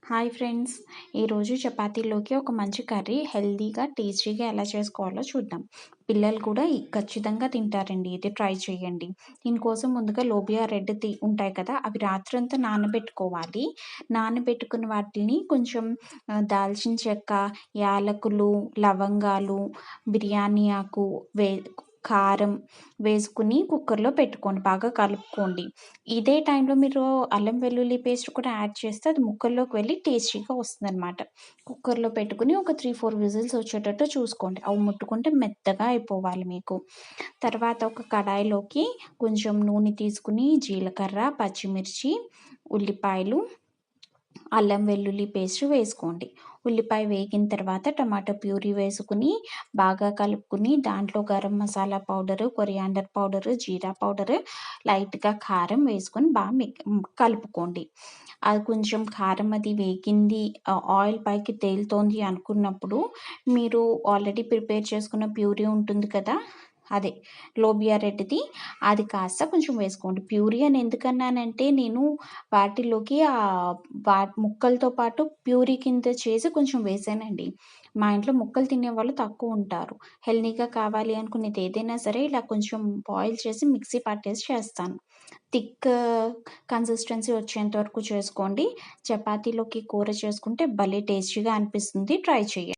Hi friends! ఈరోజు చపాతీలోకి ఒక మంచి కర్రీ హెల్తీగా, టేస్టీగా ఎలా చేసుకోవాలో చూద్దాం. పిల్లలు కూడా ఖచ్చితంగా తింటారండి. ఇది ట్రై చేయండి. దీనికోసం ముందుగా లోబియా రెడ్ ఉంటాయి కదా! అవి రాత్రంతా నానబెట్టుకోవాలి. నానబెట్టుకున్న వాటిని కొంచెం దాల్చిన చెక్క, యాలకులు, లవంగాలు, బిర్యానీ ఆకు, కారం వేసుకొని కుక్కర్‌లో పెట్టుకోండి. బాగా కలుపుకోండి. ఇదే టైంలో మీరు అల్లం వెల్లుల్లి పేస్ట్ కూడా యాడ్ చేస్తే అది ముక్కల్లోకి వెళ్ళి టేస్టీగా వస్తుందనమాట. కుక్కర్‌లో పెట్టుకొని ఒక 3, 4 విజిల్స్ వచ్చేటట్టు చూసుకోండి. అవి ముట్టుకుంటే మెత్తగా అయిపోవాలి మీకు. తర్వాత ఒక కడాయిలోకి కొంచెం నూనె తీసుకొని జీలకర్ర, పచ్చిమిర్చి, ఉల్లిపాయలు, అల్లం వెల్లుల్లి పేస్ట్ వేసుకోండి. ఉల్లిపాయ వేగిన తర్వాత టమాటో ప్యూరీ వేసుకొని బాగా కలుపుకొని దాంట్లో garam masala powder, coriander powder, జీరా పౌడరు, లైట్‌గా కారం వేసుకొని కలుపుకోండి. అది కొంచెం కారం అది వేగింది, ఆయిల్ పైకి తేలుతోంది అనుకున్నప్పుడు మీరు ఆల్రెడీ ప్రిపేర్ చేసుకున్న ప్యూరీ ఉంటుంది కదా! అదే లోబియా రెడ్‌ది అది కాస్త కొంచెం వేసుకోండి. ప్యూరీ అని ఎందుకన్నానంటే నేను వాటిలోకి ముక్కలతో పాటు ప్యూరీ కింద చేసి కొంచెం వేశానండి. మా ఇంట్లో ముక్కలు తినేవాళ్ళు తక్కువుంటారు. హెల్తీగా కావాలి అనుకునేది ఏదైనా సరే ఇలా కొంచెం బాయిల్ చేసి మిక్సీ పట్టేసి చేస్తాను. థిక్ కన్సిస్టెన్సీ వచ్చేంత వరకు చేసుకోండి. చపాతీలోకి కూర చేసుకుంటే భలే టేస్టీగా అనిపిస్తుంది. ట్రై చేయండి.